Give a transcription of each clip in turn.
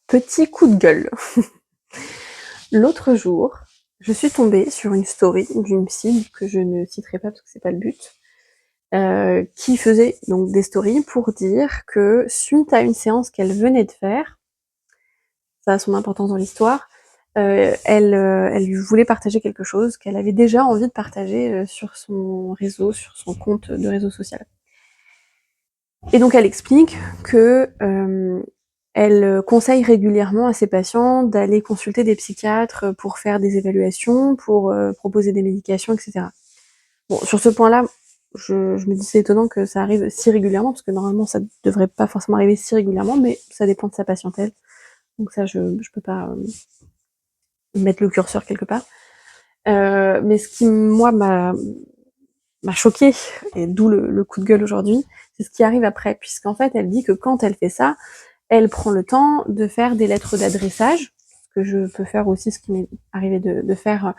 Petit coup de gueule. L'autre jour, je suis tombée sur une story d'une psy que je ne citerai pas parce que c'est pas le but, qui faisait donc des stories pour dire que suite à une séance qu'elle venait de faire, ça a son importance dans l'histoire, elle voulait partager quelque chose qu'elle avait déjà envie de partager sur son réseau, sur son compte de réseau social. Et donc elle explique que elle conseille régulièrement à ses patients d'aller consulter des psychiatres pour faire des évaluations, pour proposer des médications, etc. Bon, sur ce point-là, je me dis c'est étonnant que ça arrive si régulièrement, parce que normalement ça devrait pas forcément arriver si régulièrement, mais ça dépend de sa patientèle. Donc ça, je peux pas mettre le curseur quelque part. Mais ce qui, moi, m'a choquée, et d'où le coup de gueule aujourd'hui, c'est ce qui arrive après, puisqu'en fait, elle dit que quand elle fait ça, elle prend le temps de faire des lettres d'adressage, ce que je peux faire aussi, ce qui m'est arrivé de faire,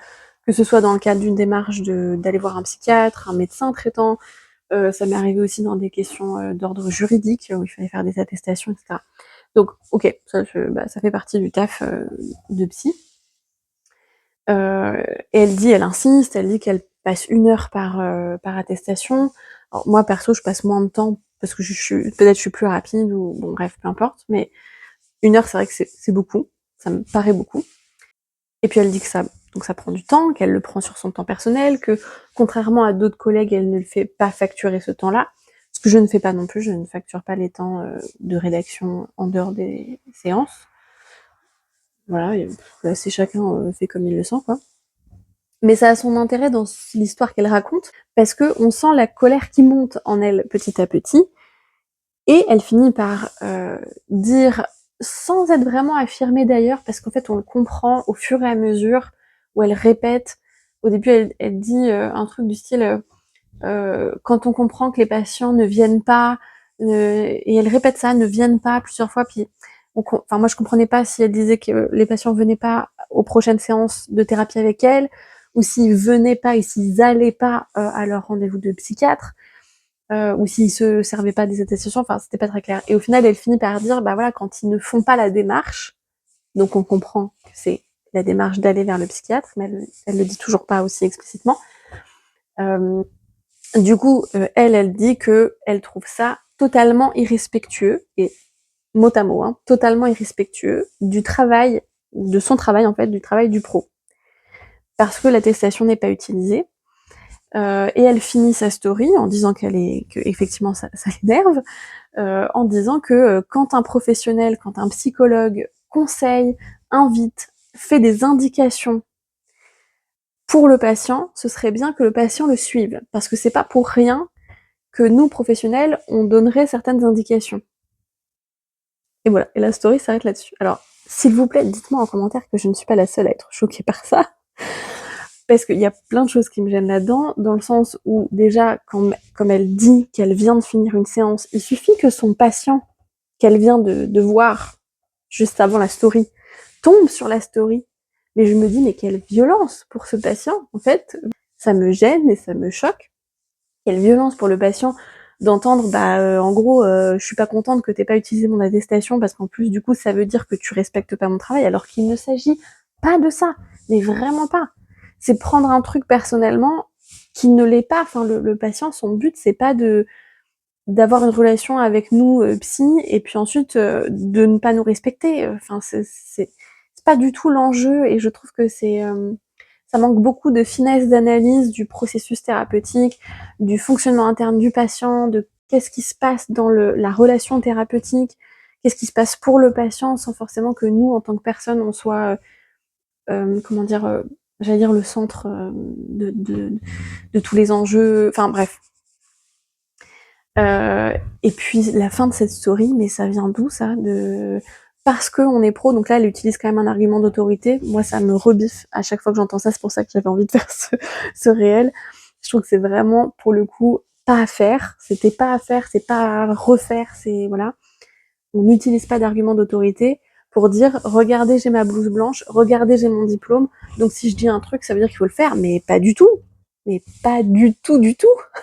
que ce soit dans le cadre d'une démarche d'aller voir un psychiatre, un médecin traitant, ça m'est arrivé aussi dans des questions d'ordre juridique, où il fallait faire des attestations, etc. Donc, ok, ça fait partie du taf de psy. Et elle insiste, elle dit qu'elle passe 1 heure par attestation. Alors, moi, perso, je passe moins de temps parce que peut-être je suis plus rapide ou bon, bref, peu importe. Mais 1 heure, c'est vrai que c'est beaucoup. Ça me paraît beaucoup. Et puis elle dit que ça prend du temps, qu'elle le prend sur son temps personnel, que contrairement à d'autres collègues, elle ne le fait pas facturer ce temps-là. Ce que je ne fais pas non plus, je ne facture pas les temps de rédaction en dehors des séances. Voilà, là, c'est chacun fait comme il le sent, quoi. Mais ça a son intérêt dans l'histoire qu'elle raconte, parce que on sent la colère qui monte en elle petit à petit, et elle finit par dire, sans être vraiment affirmée d'ailleurs, parce qu'en fait on le comprend au fur et à mesure où elle répète. Au début, elle dit un truc du style quand on comprend que les patients ne viennent pas, et elle répète ça, ne viennent pas plusieurs fois, puis enfin moi je comprenais pas si elle disait que les patients venaient pas aux prochaines séances de thérapie avec elle, ou s'ils venaient pas et s'ils allaient pas à leur rendez-vous de psychiatre, ou s'ils se servaient pas des attestations, enfin c'était pas très clair. Et au final, elle finit par dire, bah voilà, quand ils ne font pas la démarche, donc on comprend que c'est la démarche d'aller vers le psychiatre, mais elle le dit toujours pas aussi explicitement. Du coup, elle dit que elle trouve ça totalement irrespectueux, et mot à mot, hein, totalement irrespectueux du travail, de son travail en fait, du travail du pro, parce que l'attestation n'est pas utilisée. Et elle finit sa story en disant que effectivement ça l'énerve, en disant que quand un professionnel, quand un psychologue conseille, invite, fait des indications pour le patient, ce serait bien que le patient le suive, parce que c'est pas pour rien que nous, professionnels, on donnerait certaines indications. Et voilà, et la story s'arrête là-dessus. Alors, s'il vous plaît, dites-moi en commentaire que je ne suis pas la seule à être choquée par ça, parce qu'il y a plein de choses qui me gênent là-dedans, dans le sens où, déjà, comme elle dit qu'elle vient de finir une séance, il suffit que son patient, qu'elle vient de voir juste avant la story, tombe sur la story. Mais je me dis, mais quelle violence pour ce patient, en fait. Ça me gêne et ça me choque. Quelle violence pour le patient d'entendre, en gros, je suis pas contente que t'aies pas utilisé mon attestation parce qu'en plus, du coup, ça veut dire que tu respectes pas mon travail, alors qu'il ne s'agit pas de ça, mais vraiment pas. C'est prendre un truc personnellement qui ne l'est pas. Enfin, le patient, son but, c'est pas d'avoir une relation avec nous, psy, et puis ensuite de ne pas nous respecter. Enfin, c'est pas du tout l'enjeu, et je trouve que ça manque beaucoup de finesse d'analyse du processus thérapeutique, du fonctionnement interne du patient, de qu'est-ce qui se passe dans la relation thérapeutique, qu'est-ce qui se passe pour le patient, sans forcément que nous, en tant que personne, on soit, comment dire, j'allais dire le centre de tous les enjeux. Enfin bref. Et puis la fin de cette story, mais ça vient d'où ça, parce qu'on est pro, donc là elle utilise quand même un argument d'autorité. Moi ça me rebiffe à chaque fois que j'entends ça, c'est pour ça que j'avais envie de faire ce réel. Je trouve que c'est vraiment, pour le coup, pas à faire. C'était pas à faire, c'est pas à refaire, c'est voilà. On n'utilise pas d'argument d'autorité pour dire regardez j'ai ma blouse blanche, regardez j'ai mon diplôme, donc si je dis un truc ça veut dire qu'il faut le faire, mais pas du tout. Mais pas du tout,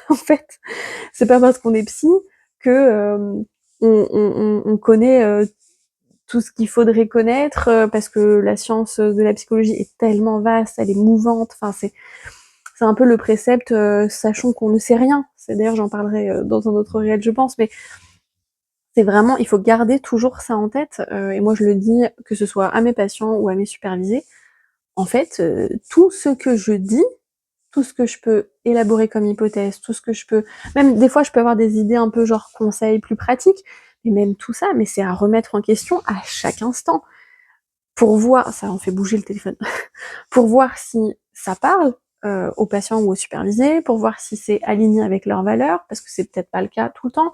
en fait. C'est pas parce qu'on est psy que on connaît tout ce qu'il faudrait connaître, parce que la science de la psychologie est tellement vaste, elle est mouvante, enfin c'est un peu le précepte, sachons qu'on ne sait rien. C'est d'ailleurs j'en parlerai dans un autre réel je pense, mais c'est vraiment, il faut garder toujours ça en tête, et moi je le dis, que ce soit à mes patients ou à mes supervisés, en fait, tout ce que je dis, tout ce que je peux élaborer comme hypothèse, tout ce que je peux, même des fois je peux avoir des idées un peu genre conseils plus pratiques, mais même tout ça, mais c'est à remettre en question à chaque instant pour voir, ça en fait bouger le téléphone, pour voir si ça parle aux patients ou aux supervisés, pour voir si c'est aligné avec leurs valeurs, parce que c'est peut-être pas le cas tout le temps,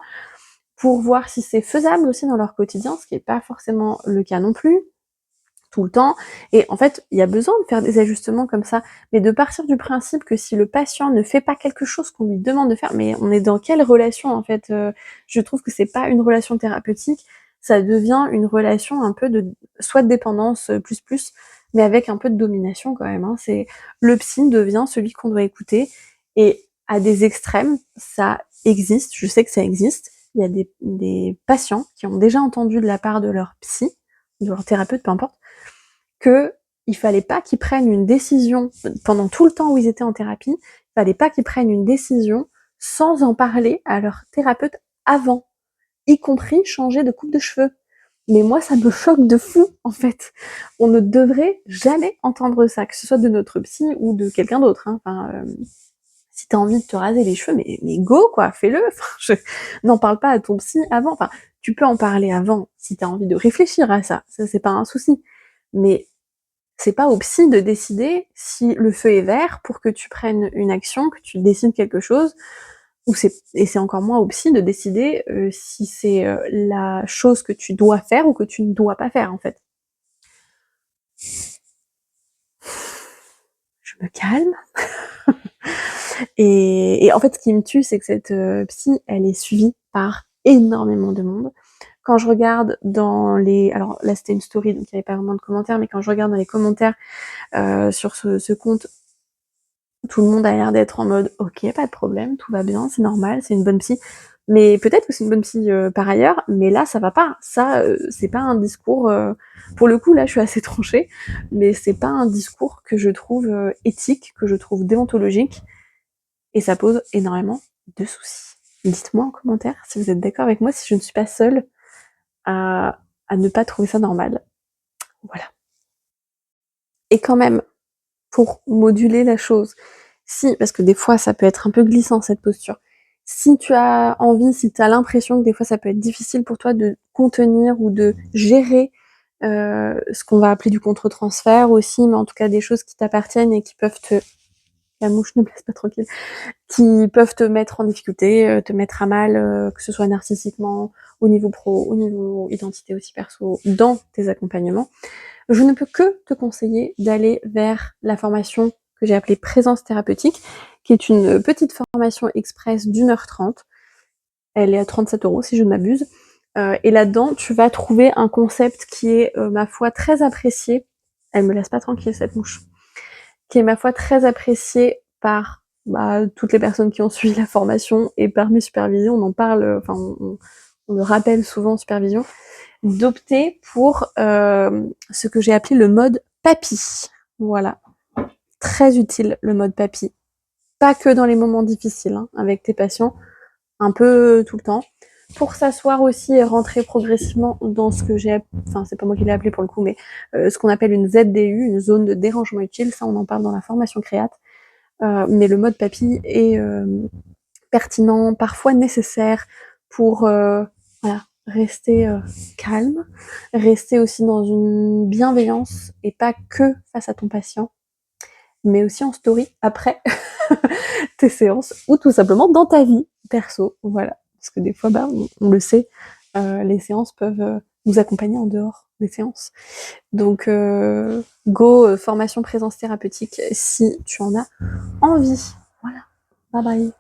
pour voir si c'est faisable aussi dans leur quotidien, ce qui est pas forcément le cas non plus, tout le temps. Et en fait, il y a besoin de faire des ajustements comme ça, mais de partir du principe que si le patient ne fait pas quelque chose qu'on lui demande de faire, mais on est dans quelle relation en fait? Je trouve que c'est pas une relation thérapeutique, ça devient une relation un peu de soit de dépendance, plus, mais avec un peu de domination quand même, hein. C'est le psy devient celui qu'on doit écouter, et à des extrêmes, ça existe, je sais que ça existe. Il y a des patients qui ont déjà entendu de la part de leur psy, de leur thérapeute, peu importe, que il fallait pas qu'ils prennent une décision pendant tout le temps où ils étaient en thérapie, il fallait pas qu'ils prennent une décision sans en parler à leur thérapeute avant, y compris changer de coupe de cheveux. Mais moi, ça me choque de fou, en fait. On ne devrait jamais entendre ça, que ce soit de notre psy ou de quelqu'un d'autre, hein. Enfin, si t'as envie de te raser les cheveux, mais go, quoi, fais-le. Enfin, n'en parle pas à ton psy avant. Enfin, tu peux en parler avant si t'as envie de réfléchir à ça. Ça, c'est pas un souci. Mais c'est pas au psy de décider si le feu est vert pour que tu prennes une action, que tu décides quelque chose, ou c'est encore moins au psy de décider si c'est la chose que tu dois faire ou que tu ne dois pas faire en fait. Je me calme. Et en fait, ce qui me tue, c'est que cette psy, elle est suivie par énormément de monde. Quand je regarde dans les... Alors là, c'était une story, donc il n'y avait pas vraiment de commentaires, mais quand je regarde dans les commentaires sur ce compte, tout le monde a l'air d'être en mode ok, pas de problème, tout va bien, c'est normal, c'est une bonne psy. Mais peut-être que c'est une bonne psy par ailleurs, mais là ça va pas. Ça, c'est pas un discours. Pour le coup, là, je suis assez tranchée, mais c'est pas un discours que je trouve éthique, que je trouve déontologique, et ça pose énormément de soucis. Dites-moi en commentaire si vous êtes d'accord avec moi, si je ne suis pas seule à ne pas trouver ça normal. Voilà. Et quand même, pour moduler la chose, si, parce que des fois ça peut être un peu glissant cette posture, si tu as envie, si tu as l'impression que des fois ça peut être difficile pour toi de contenir ou de gérer ce qu'on va appeler du contre-transfert aussi, mais en tout cas des choses qui t'appartiennent et qui peuvent te... La mouche ne me laisse pas tranquille. Qui peuvent te mettre en difficulté, te mettre à mal, que ce soit narcissiquement, au niveau pro, au niveau identité aussi perso, dans tes accompagnements. Je ne peux que te conseiller d'aller vers la formation que j'ai appelée présence thérapeutique, qui est une petite formation express d'1h30. Elle est à 37 € si je ne m'abuse. Et là-dedans, tu vas trouver un concept qui est, ma foi, très apprécié. Elle me laisse pas tranquille, cette mouche. Qui est, ma foi, très apprécié par toutes les personnes qui ont suivi la formation et par mes supervisés. On en parle, enfin, on le rappelle souvent en supervision, d'opter pour ce que j'ai appelé le mode papy. Voilà. Très utile, le mode papy. Pas que dans les moments difficiles, hein, avec tes patients, un peu tout le temps. Pour s'asseoir aussi et rentrer progressivement dans ce que j'ai, enfin c'est pas moi qui l'ai appelé pour le coup, mais ce qu'on appelle une ZDU, une zone de dérangement utile, ça on en parle dans la formation créate. Mais le mode papy est pertinent, parfois nécessaire pour voilà, rester calme, rester aussi dans une bienveillance et pas que face à ton patient, mais aussi en story après tes séances ou tout simplement dans ta vie perso, voilà. Parce que des fois, on le sait, les séances peuvent nous accompagner en dehors des séances. Donc, go formation présence thérapeutique si tu en as envie. Voilà. Bye bye.